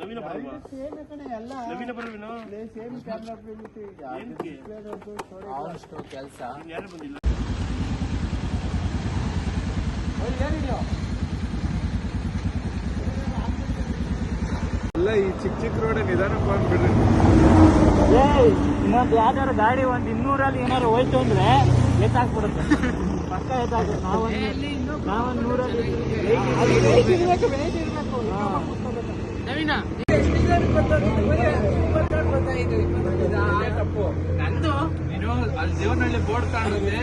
ನವೀನ ಬರಲ್ವಾ? ನವೀನ ಬರಲ್ವೇನೋ? ಕೆಲಸ ಯಾರು ಬಂದಿಲ್ಲ. ಅಲ್ಲ ಈ ಚಿಕ್ಕ ರೋಡ್ ನಿಧಾನಕ್ಕೆ ಬಂದ್ಬಿಡ್ರಿ. ಇನ್ನೊಂದು ಯಾವ್ದಾದ್ರು ಗಾಡಿ ಒಂದು 200 ಏನಾದ್ರು ಹೋಯ್ತು ಅಂದ್ರೆ ಎತ್ತಾಕ್ಬಿಡುತ್ತೆ, ಪಕ್ಕ ಎತ್ತಾಕ್ಬಿಡುತ್ತೆ. ನಾವೊಂದು 100 ನಂದು ನೀನು ಅಲ್ಲಿ ದೇವನಹಳ್ಳಿ ಬೋರ್ಡ್ ಕಾಣುತ್ತೆ,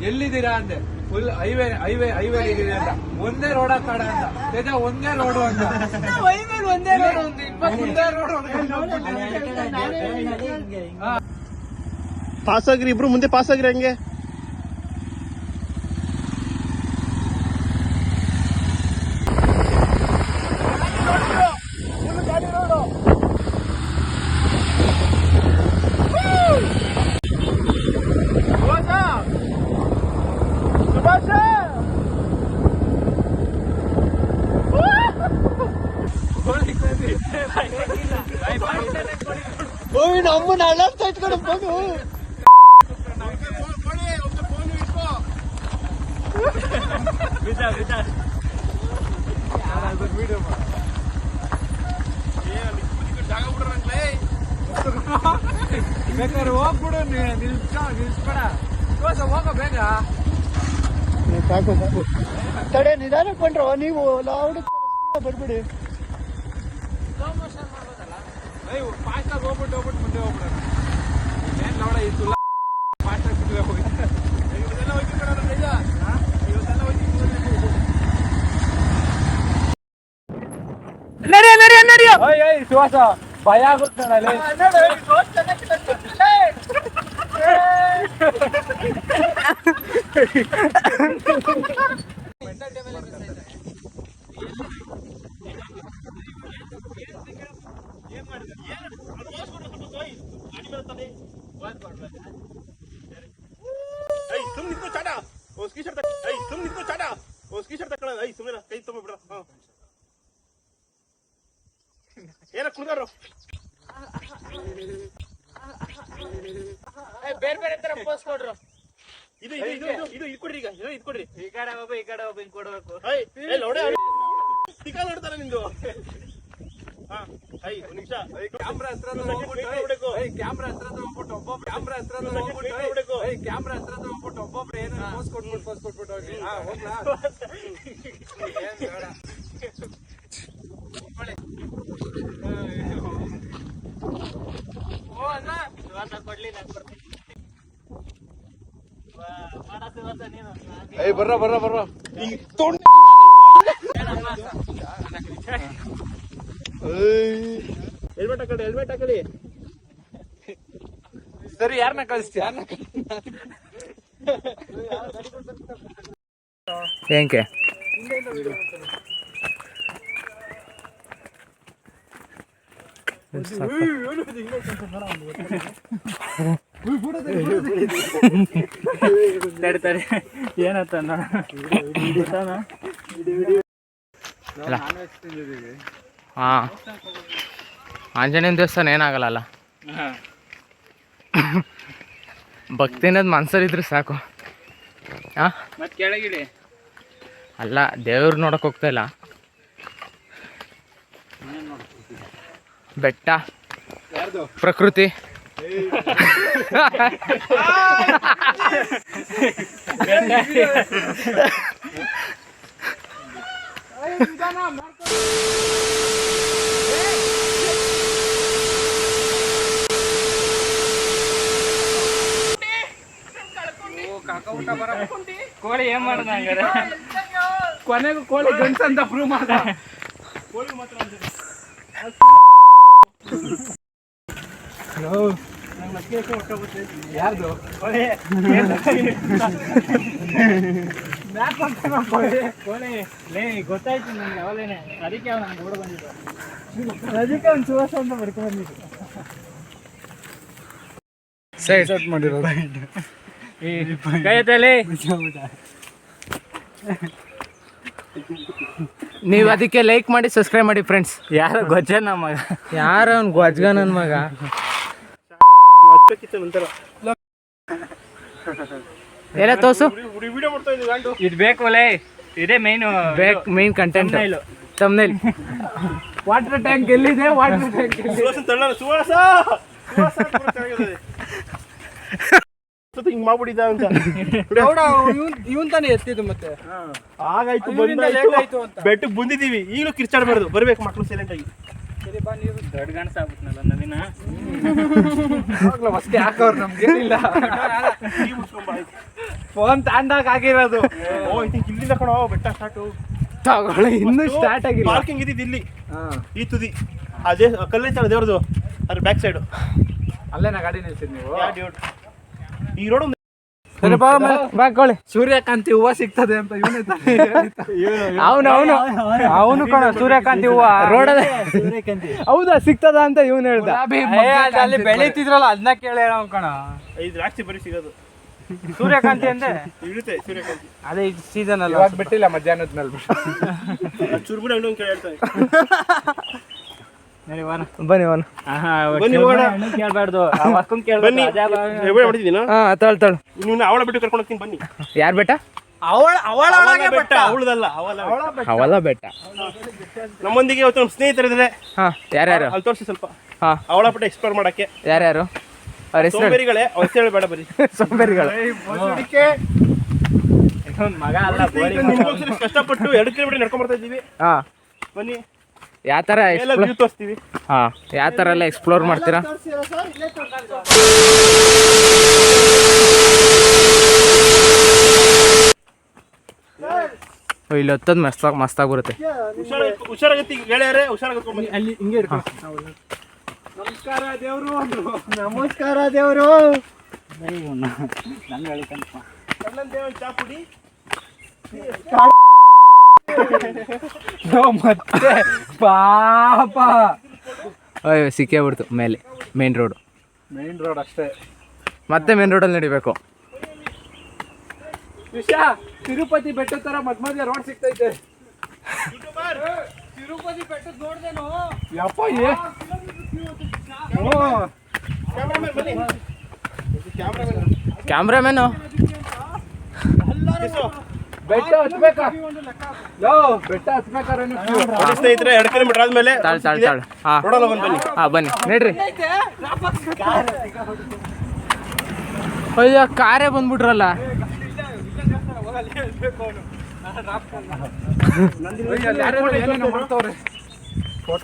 ಎಲ್ಲಿದ್ದೀರಾ ಅಂದೆ. ಫುಲ್ ಹೈವೇ ಹೈವೇ ಹೈವೇ ಇದೆ ಅಂತ, ಒಂದೇ ರೋಡ್ ಕಾಡ ಅಂತ, ಒಂದೇ ರೋಡು ಅಂತ, ಒಂದೇ ರೋಡ್. ಪಾಸ್ ಆಗ್ರಿ, ಇಬ್ರು ಮುಂದೆ ಪಾಸ್ ಆಗ್ರಿ ಹಂಗೆ. ಅಮ್ಮನ ಅಳಾಡ್ತಾ ಇಟ್ಕೊಂಡು ಹೋಗು. ಬೇಕಾದ್ರೆ ಹೋಗ್ಬಿಡು, ನಿಲ್ಸ್ಬೇಡ, ಹೋಗ ಬೇಗ. ತಡೆ, ನಿಧಾನಕ್ಕೆ ಬಂಡ್ರೋ ನೀವು, ಲಾವುಡ್ ಬರ್ಬಿಡಿ. ಫಾಸ್ಟ್ ಆಗಿ ಹೋಗ್ಬಿಟ್ಟು ಮುಂದೆ ಹೋಗ್ಬಿಡೋಣ. ಏನ್ ನೋಡ ಈ ತುಲ್ಲ ಫಾಸ್ಟ್ ಆಗಿ ಬಿಟ್ಟರೆ ಹೋಗಿ ಸುವಾಸ ಭಯ ಆಗುತ್ತೆ. ಏನ ಕುಡ್ದಾರು ಬೇರೆ ಬೇರೆ ತರ ಪೋಸ್ ಕೊಡ್ರು. ಇದು ಕೊಡ್ರಿ, ಈಗ ಇದು ಕೊಡ್ರಿ. ಈ ಕಡೆ ಒಬ್ಬ ಹಿಂಗ್ ಕೊಡ್ಬೇಕು. ಟಿಕಾ ನೋಡ್ತಾರ ನಿಂದು. ಒಂದ್ ನಿಮಿಷ ಕ್ಯಾಮ್ರಾ ಹತ್ರ ಹೋಗ್ಬಿಟ್ಟು ಒಬ್ಬೊಬ್ರು ಏನು ಪೋಸ್ ಕೊಟ್ಬಿಟ್ಟು ಹೋಗಿ. ಹೋಗ್ಲಾ ಕೊಡ್ಲಿ, ನಾನು ಬರ್ತೀನಿ. ಬರ್ರ ಹೆಲ್ಮೆಟ್ ಹಾಕಲಿ. ಸರಿ, ಯಾರನ್ನ ಕಳಿಸ್ತೀಯ? ಏಂಕೆ ತಡ್ತಾರೆ ಏನತ್ತ ಹಾ, ಆಂಜನೇಯನ ದೇವಸ್ಥಾನ ಏನಾಗಲ್ಲ. ಭಕ್ತಿ ಅನ್ನೋದು ಮನ್ಸಲ್ಲಿದ್ರೆ ಸಾಕು. ಹಾ, ಮತ್ತೆ ಕೆಳಗಿಳಿ. ಅಲ್ಲ, ದೇವ್ರು ನೋಡಕ್ ಹೋಗ್ತಾ ಇಲ್ಲ. ಬೆಟ್ಟ, ಪ್ರಕೃತಿ. ಕೋಳಿ ಏನ್ ಮಾಡೋಣ ಹಂಗಾರೆ? ಕೊನೆಗೂ ಕೋಳಿ ಗಂಟು ಅಂತ ಪ್ರೂವ್ ಮಾಡ. ಕೋಳಿ ಮಾತ್ರ ಯಾರ್ದು ಕೋಳಿ ಲೇ ಗೊತ್ತಾಯ್ತು ನನ್ಗೆ ಅವಲೇನೆ, ಅದಕ್ಕೆ ಅವ್ನು ನಮ್ಗೆ ಓಡ ಬಂದಿದ್ದು, ಅದಕ್ಕೆ ಅವ್ನು ಸುವಾಸ ಅಂತ ಬರ್ಕೊಂಡು ಬಂದಿದ್ದು. ಸೆಟ್ ಮಾಡಿರೋದು ಕೈಯಲ್ಲಿ ನೀವು ಅದಕ್ಕೆ ಲೈಕ್ ಮಾಡಿ ಸಬ್ಸ್ಕ್ರೈಬ್ ಮಾಡಿ ಫ್ರೆಂಡ್ಸ್. ಯಾರೋ ಗೊಜ್ಜನ ಮಗ. ಯಾರ ಅವ್ನು ಗೊಜ್ಗ ನನ್ನ ಮಗ. ಹಚ್ಚಕ್ಕಿತ್ತು ನಂತರ ಎಲ್ಲ ತೋರ್ಸು. ವಿಡಿಯೋ ಮಾಡ್ತಾ ಇದ್ದೀವಿ ಗಾಂಡು. ಇದು ಬೇಕು ಲೇ, ಇದೇ main content. Thumbnail water tank ಎಲ್ಲಿದೆ? ವಾಟರ್ ಟ್ಯಾಂಕ್ ಸುವಾಸ ತಳ್ಳ ಸುವಾಸ ಹಿಂಗ್ ಮಾಡ್ಬಿಟ್ಟಿದ್ದ ಅಂತ ಇವನ್ ತಾನೇ ಎತ್ತಿದ್ದು ಮತ್ತೆ. ಆಗಾಯ್ತು ಬೆಟ್ಟಕ್ಕೆ ಬಂದಿದ್ದೀವಿ, ಈಗಲೂ ಕಿರ್ಚಾಡ್ಬಾರ್ದು, ಬರ್ಬೇಕು ಮಕ್ಕಳು ಸೈಲೆಂಟ್ ಆಗಿ. ದೊಡ್ಡ ಕಾಣಿಸ್ತಾಗ್ಬಿಟ್ನಲ್ಲ ನವೀನ. ಅಷ್ಟೇ ಹಾಕೋರು ನಮ್ಗೇನಿಲ್ಲ. ಫೋನ್ ತಾಂಡಾಗ ಆಗಿರೋದು. ಓ ಇಲ್ಲಿಂದ ಕಣೋ ಬೆಟ್ಟ ಸ್ಟಾರ್ಟು. ತಗೊಳ್ಳಿ, ಇನ್ನೂ ಸ್ಟಾರ್ಟ್ ಆಗಿಲ್ಲ. ಪಾರ್ಕಿಂಗ್ ಇದ್ದಿದ್ದು ಇಲ್ಲಿ ಈ ತುದಿ, ಅದೇ ಕಲ್ಲೈತಲ್ಲ ದೇವ್ರದು, ಅದ್ರ ಬ್ಯಾಕ್ ಸೈಡು. ಅಲ್ಲೇ ನಾ ಗಾಡಿ ನಿಲ್ಸಿದ್ ನೀವು. ಈ ರೋಡ್ ಬಾಕೊಳ್ಳಿ. ಸೂರ್ಯಕಾಂತಿ ಹೂವ ಸಿಗ್ತದೆ ಅಂತ ಇವನೇ ಅವನು ಕಣ ಸೂರ್ಯಕಾಂತಿ ಹೂವ ರೋಡಲ್ಲಿ. ಹೌದಾ, ಸಿಗ್ತದ ಅಂತ ಇವನು ಹೇಳ್ದ. ಅಲ್ಲಿ ಬೆಳೀತಿದ್ರಲ್ಲ ಅದನ್ನ ಕೇಳಿ ಹೇಳೋ ಕಣ. ಇದು ಜಾಸ್ತಿ ಬರೀ ಸಿಗೋದು ಸೂರ್ಯಕಾಂತಿ ಅಂದ್ರೆ ಇಳುತ್ತೆ ಸೂರ್ಯಕಾಂತಿ. ಅದೇ ಸೀಸನ್ ಅಲ್ಲ. ಇವಾಗ ಬಿಟ್ಟಿಲ್ಲ, ಮಧ್ಯಾಹ್ನದ ಮೇಲೆ ಚುರ್ಬುಡ ಇನ್ನೊಂದು ಕೇಳಿ ಹೇಳ್ತಾರೆ. ಬನ್ನಿ ಅವನು. ಬನ್ನಿ ಹೋಗೋಣ. ಕೇಳ್ಬಾರ್ದು, ಬನ್ನಿ ಮಾಡಿದ್ದೀನ. ತಳ್ ನೀವು ಅವಳ ಬಿಟ್ಟು ಕರ್ಕೊಂಡು ಹೋಗ್ತೀನಿ ಬನ್ನಿ. ಯಾರ್ ಬೆಟ್ಟ? ಅವಳ ಬೆಟ್ಟ, ಅವಳದಲ್ಲ ಅವಲ ಬೆಟ್ಟ. ನಮ್ಮೊಂದಿಗೆ ಇವತ್ತು ನಮ್ಮ ಸ್ನೇಹಿತರಿದ್ರೆ ಹಾ, ಯಾರ್ಯಾರು? ಅಲ್ಲಿ ತೋರಿಸಿ ಸ್ವಲ್ಪ. ಹಾ, ಅವಳ ಬೆಟ್ಟ ಎಕ್ಸ್ಪ್ಲೋರ್ ಮಾಡಕ್ಕೆ. ಯಾರ್ಯಾರು? ಅವ್ರ ಹೆಸರು ಸೋಂಬೇರಿಗಳೇ, ಅವ್ರ ಹೆಸರು ಬೇಡ ಬರೀ ಸೋಂಬೇರಿಗಳು. ಮಗ ಅಲ್ಲ, ನಿಮ್ಗೋಸ್ಕರ ಕಷ್ಟಪಟ್ಟು 2 ಕಿಲೋಮೀಟರ್ ನಡ್ಕೊಂಡ್ ಬರ್ತಾ ಇದ್ದೀವಿ. ಹಾ, ಬನ್ನಿ, ಯಾವ ಥರ ಎಲ್ಲ ವ್ಯೂ ತೋರಿಸ್ತೀವಿ. ಹಾ, ಯಾವ ಥರ ಎಲ್ಲ ಎಕ್ಸ್ಪ್ಲೋರ್ ಮಾಡ್ತೀರಾ? ಇಲ್ಲಿ ಹೊತ್ತದ್ ಮಸ್ತಾಗಿ ಬರುತ್ತೆ. ಹುಷಾರಾಗತ್ತಿ ಗೆಳೆಯರೇ, ಹುಷಾರಾಗತ್ಕೊಂಡು ಬನ್ನಿ. ಅಲ್ಲಿ ಹಿಂಗೆ ಇಟ್ಕೊಂಡು. ನಮಸ್ಕಾರ ದೇವ್ರು ಅಂದ್ರು. ನಮಸ್ಕಾರ ದೇವರು. ನನ್ನ ಹೇಳಿಕಂತ ಕಣ್ಣಂತೆ ಒಂದು ಚಾ ಪುಡಿ. ಮತ್ತೆ ಪಾಪ ಅಯ್ಯೋ, ಸಿಕ್ಕೇ ಬಿಡ್ತು ಮೇಲೆ ಮೇನ್ ರೋಡು. ಮೇನ್ ರೋಡ್ ಅಷ್ಟೇ, ಮತ್ತೆ ಮೇನ್ ರೋಡಲ್ಲಿ ನಡಿಬೇಕು. ವಿಷಯ ತಿರುಪತಿ ಬೆಟ್ಟ ತರ ಮಧ್ಯ ರೋಡ್ ಸಿಗ್ತೈತೆ. ತಿರುಪತಿ ಬೆಟ್ಟದ ನೋಡ್ದೇನು ಯಪ್ಪ. ಕ್ಯಾಮ್ರಾಮ್ಯಾನು ಬೆಟ್ಟ ಹತ್ಬೇಕಾ? ಬೆಟ್ಟ ಹತ್ಬೇಕಾರೆ ಸ್ನೇಹಿತರೆ 2 ಕಿಲೋಮೀಟರ್ ಆದ್ಮೇಲೆ ತಾಳ್ ಹಾ, ರೋಡಲ್ಲ ಬನ್ನಿ. ಹಾ ಬನ್ನಿ ನಡ್ರಿ. ಅಯ್ಯೋ, ಕಾರೇ ಬಂದ್ಬಿಟ್ರಲ್ಲ.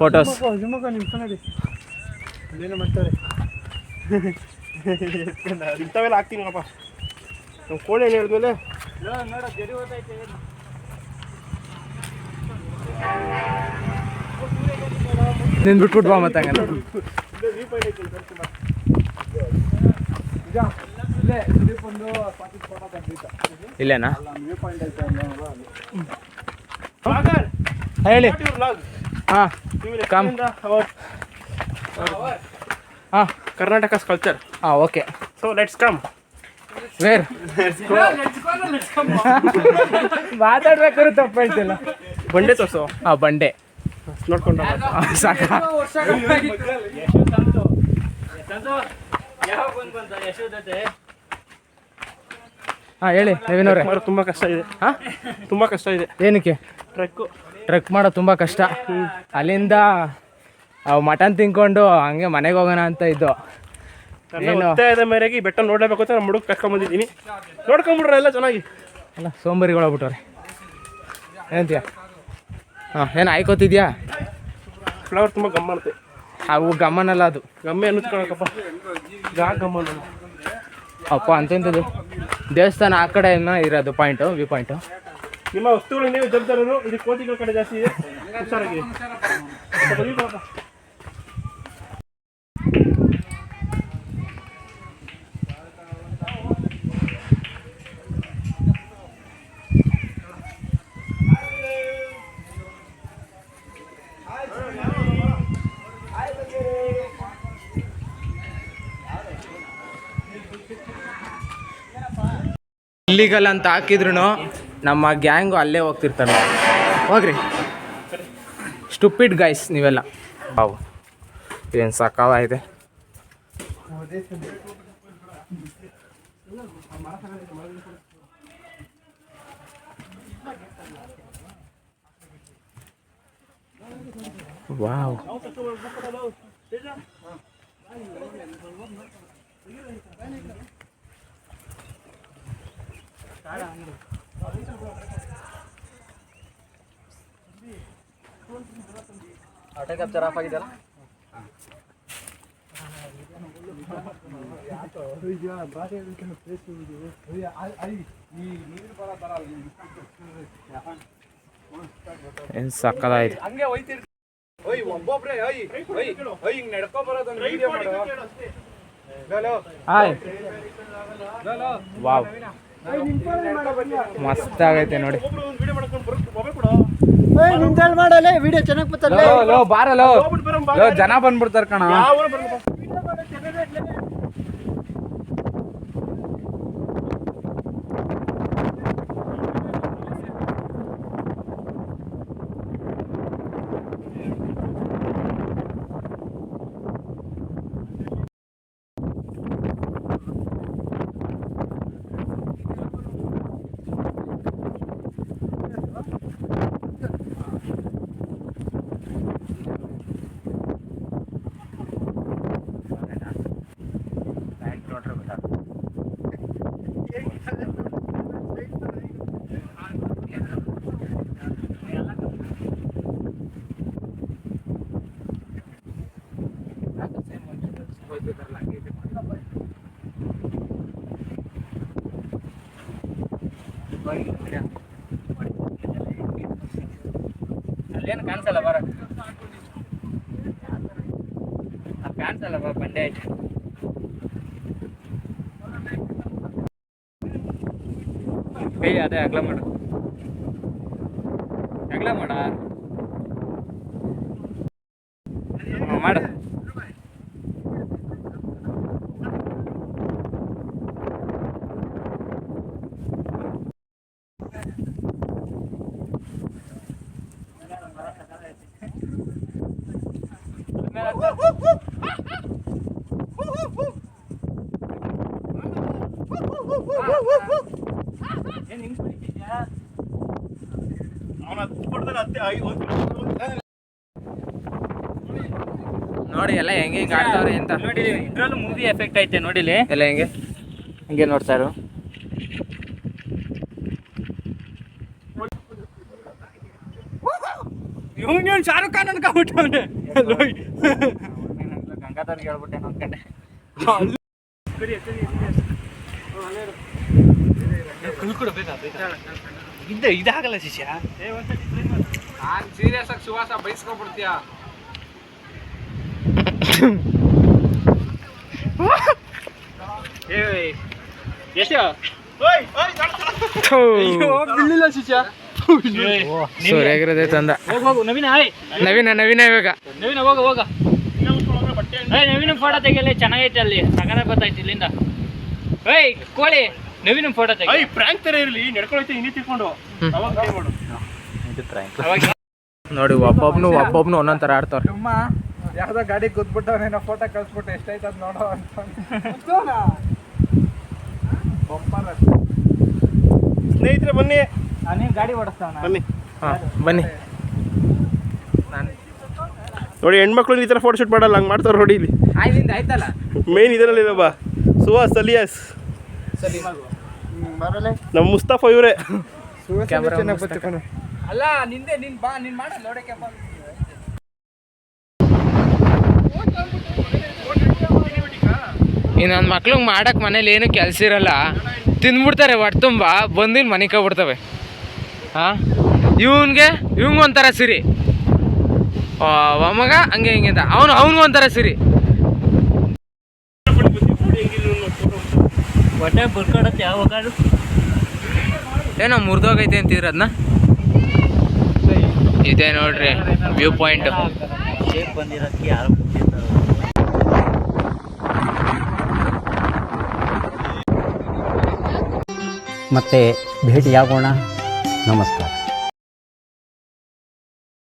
ಫೋಟೋಸ್ ಇಂಥವೆಲ್ಲ ಹಾಕ್ತೀನಿ ನೋಡಪ್ಪ. ನಮ್ಮ ಕೋಳಿ ಏನು ಹೇಳಿದ್ಮೇಲೆ ನಿನ್ ಬಿಟ್ಬಿಟ್ಟು ಬಾ ಮತ್ತೆ ಹಂಗಲ್ಲ. ಇಲ್ಲೇನಾ? ಹೇಳಿ. ಹಾ, ಕಮ್. ಹಾ, ಕರ್ನಾಟಕಸ್ ಕಲ್ಚರ್. ಹಾ, okay. So let's come. Where ಮಾತಾಡ್ಬೇಕಾದ್ರೆ ತಪ್ಪು ಹೇಳ್ತಿಲ್ಲ. ಬಂಡೆ ತೋರ್ಸು. ಹಾ, ಬಂಡೆ ನೋಡ್ಕೊಂಡು ಸಾಕ. ಹಾ, ಹೇಳಿ ನವೀನ್ ಅವ್ರೆ. ತುಂಬಾ ಕಷ್ಟ ಇದೆ. ಹಾ, ತುಂಬಾ ಕಷ್ಟ ಇದೆ. ಏನಕ್ಕೆ? ಟ್ರೆಕ್ ಮಾಡೋ ತುಂಬ ಕಷ್ಟ. ಅಲ್ಲಿಂದ ಮಟನ್ ತಿನ್ಕೊಂಡು ಹಂಗೆ ಮನೆಗೆ ಹೋಗೋಣ ಅಂತ ಇದ್ದು. ನನ್ನ ಒತ್ತಾಯದ ಮೇರೆಗೆ ಈ ಬೆಟ್ಟ ನೋಡಲೇಬೇಕು ಅಂತ ನಾನು ಮುಡುಕ್ ಕರ್ಕೊಂಬಂದಿದ್ದೀನಿ. ನೋಡ್ಕೊಂಬಿಡ್ರೆ ಎಲ್ಲ ಚೆನ್ನಾಗಿ. ಅಲ್ಲ, ಸೋಂಬೇರಿಗಳಾಗ್ಬಿಟ್ಟವ್ರೆ. ಏನಂತೀಯ? ಹಾಂ, ಏನು ಆಯ್ಕೋತಿದ್ಯಾ? ಫ್ಲವರ್ ತುಂಬ ಗಮ್ಮ ಅಂತೆ. ಅವು ಗಮ್ಮನಲ್ಲ, ಅದು ಗಮ್ಮೆ ಅನ್ನಿಸ್ಕೊಳಕಪ್ಪ. ಗಮ್ಮ ಅಪ್ಪ ಅಂತಂಥದ್ದು ದೇವಸ್ಥಾನ ಆ ಕಡೆ ಇರೋದು ಪಾಯಿಂಟು, ವ್ಯೂ ಪಾಯಿಂಟು. ನಿಮ್ಮ ವಸ್ತುಗಳು ನೀವು ಜವಾಬ್ದಾರರು. ಇದು ಕೋತಿಗಳ ಕಡೆ ಜಾಸ್ತಿ ಇದೆ. ಹುಷಾರಾಗಿ. ಇಲ್ಲಿಗಲ್ ಅಂತ ಹಾಕಿದ್ರು ನಮ್ಮ ಗ್ಯಾಂಗು ಅಲ್ಲೇ ಹೋಗ್ತಿರ್ತಾರೆ. ಹೋಗ್ರಿ. ಸ್ಟುಪಿಡ್ ಗೈಸ್ ನೀವೆಲ್ಲ. ವಾವ್ ಏನು ಸಕಾಲಾಗಿದೆ. ವಾವ್ ಆಟೋ ಕ್ಯಾಪ್ಚರ್ ಆಫ್ ಆಗಿದೆಯಲ್ಲ. ಏನು ಸಕಾಲಾಗಿದೆ. ಹಂಗೆ ಹೋಯ್ತಿರ್ ಒಬ್ಬೊಬ್ರೆ ಹಿಂಗ್ ನಡ್ಕೊ ಬರೋದೊಂದು ವಿಡಿಯೋ ಮಾಡು. ಹಾಯ್ ವಾವ್ ಮಸ್ತ್ ಆಗೈತೆ ನೋಡಿ. ಮಾಡಲ್ಲ ವಿಡಿಯೋ ಚೆನ್ನಾಗಿ ಬರ್ತಲ್ಲ. ಲೋ ಬಾರಲೋ ಲೋ ಜನ ಬಂದ್ಬಿಡ್ತಾರ ಕಣ. ಅಲ್ಲೇನು ಕಾಣಿಸಲ್ಲ ಬರ, ಕಾಣಿಸಲ್ಲ ಬಾ ಬಂಡೆ ಆಯ್ತು. ಕೈ ಅದೇ ಅಗ್ಲ ಮಾಡ ಮಾಡು. ನೋಡಿ ಎಲ್ಲ ಹೆಂಗೆ ಹಿಂಗೆ ಆಡ್ತಾವ್ರೆ ಅಂತ ನೋಡಿ, ಇದ್ರಲ್ಲೂ ಮೂವಿ ಎಫೆಕ್ಟ್ ಐತೆ ನೋಡಿಲಿ. ಎಲ್ಲ ಹೆಂಗೆ ಹಿಂಗೆ ನೋಡ್ತಾ ಇರು. ಇವ್ನು ಶಾರುಖ್ ಖಾನ್ ಅನ್ಕೊಂಡ್ಬಿಟ್ಟವನೆ. ಗಂಗಾಧರ್ಗೆ ಹೇಳ್ಬಿಟ್ಟೆ ಅನ್ಕೊಂಡೆ. ಇದಾಗಲ್ಲ ಶಿಷ್ಯ. ನಾನ್ ಸೀರಿಯಸ್ ಆಗಿ ಸುವಾಸ ಬೈಸ್ಕೊಂಡ್ಬಿಡ್ತೀಯ. ಬೀಳಿಲ್ಲ ಶಿಷ್ಯ. ಸೂರ್ಯಾಗಿರೋದೇ ತಂದ. ಹೋಗು ನವೀನ. ನವೀನ ಇವಾಗ ನವೀನ ಹೋಗ. ನವೀನ ಫೋಟೋ ತೆಗಿಯಲ್ಲ, ಚೆನ್ನಾಗೈತೆ ಅಲ್ಲಿ. ಸಗರ ಗೊತ್ತಾಯ್ತು ಇಲ್ಲಿಂದ. ಏಯ್ ಕೋಳಿ, ನವೀನ ಫೋಟೋ ತೆಗಿ. ಪ್ರಾಂಕ್ ತರ ಇರ್ಲಿ, ನಡ್ಕೊಳೈತೆ ಹಿಂಗೆ ತಿಳ್ಕೊಂಡು ಅವಾಗ try ಮಾಡು. ನೋಡಿ ಒಬ್ಬೊಬ್ನು ಒಂದೊಂದ್ ತರ ಆಡ್ತಾವ್ರೆ. ನಿಮ್ಮ ಯಾವ್ದೋ ಗಾಡಿ ಕೂತ್ಬಿಟ್ಟವನೇನೋ ಫೋಟೋ ಕಳ್ಸ್ಬಿಟ್ಟು ಎಷ್ಟೈತೆ ಅದ್ ನೋಡೋ ಅಂತ. ಸ್ನೇಹಿತರೆ ಬನ್ನಿ, ನೀನು ಗಾಡಿ ಓಡಿಸ್ತಾವನ. ಬನ್ನಿ ಬನ್ನಿ. ನೋಡಿ, ಹೆಣ್ಮಕ್ಳು ಈ ಥರ ಫೋಟೋ ಶೂಟ್ ಮಾಡಲ್ಲ, ಹಂಗೆ ಮಾಡ್ತಾರೆ ನೋಡಿ ಇಲ್ಲಿ. ಆಯ್ತಲ್ಲ ಮೇನ್ ಇದರಲ್ಲಿ ಇಲ್ಲಪ್ಪ, ಸುಹಾಸ್ ಅಲಿಯಾಸ್ ನಮ್ಮ ಮುಸ್ತಫಾ ಇವರೇ. ಅಲ್ಲ ನಿಂದೆ ನೀನ್ ಬಾ, ನೀನ್ ಮಾಡ ನೋಡಕ್ಕೆ ಬಾ. ಇನ್ನೊಂದು ಮಕ್ಳಿಗೆ ಮಾಡಕ್ಕೆ ಮನೇಲಿ ಏನು ಕೆಲಸ ಇರಲ್ಲ, ತಿಂದ್ಬಿಡ್ತಾರೆ ಹೊಟ್ಟೆ ತುಂಬ, ಬಂದಿಲ್ಲಿ ಮನೆಗೆ ಹೋಗ್ಬಿಡ್ತವೆ. ಹಾಂ, ಇವಂಗೊಂಥರ ಸಿರಿ, ಮಗ ಹಂಗೆ ಹಿಂಗೆ ಅಂತ ಅವನಿಗೊಂಥರ ಸಿರಿ. ಹೊಟ್ಟೆ ಬರ್ಕೊಡತ್ತೆ ಯಾವಾಗ ಏನೋ ಮುರಿದೋಗೈತೆ ಅಂತಿದ್ರು ಅದನ್ನ. ಇದೆ ನೋಡ್ರಿ ವ್ಯೂ ಪಾಯಿಂಟ್. ಬಂದಿರೋದಕ್ಕೆ ಯಾರು ಮತ್ತೆ ಭೇಟಿಯಾಗೋಣ. ನಮಸ್ಕಾರ.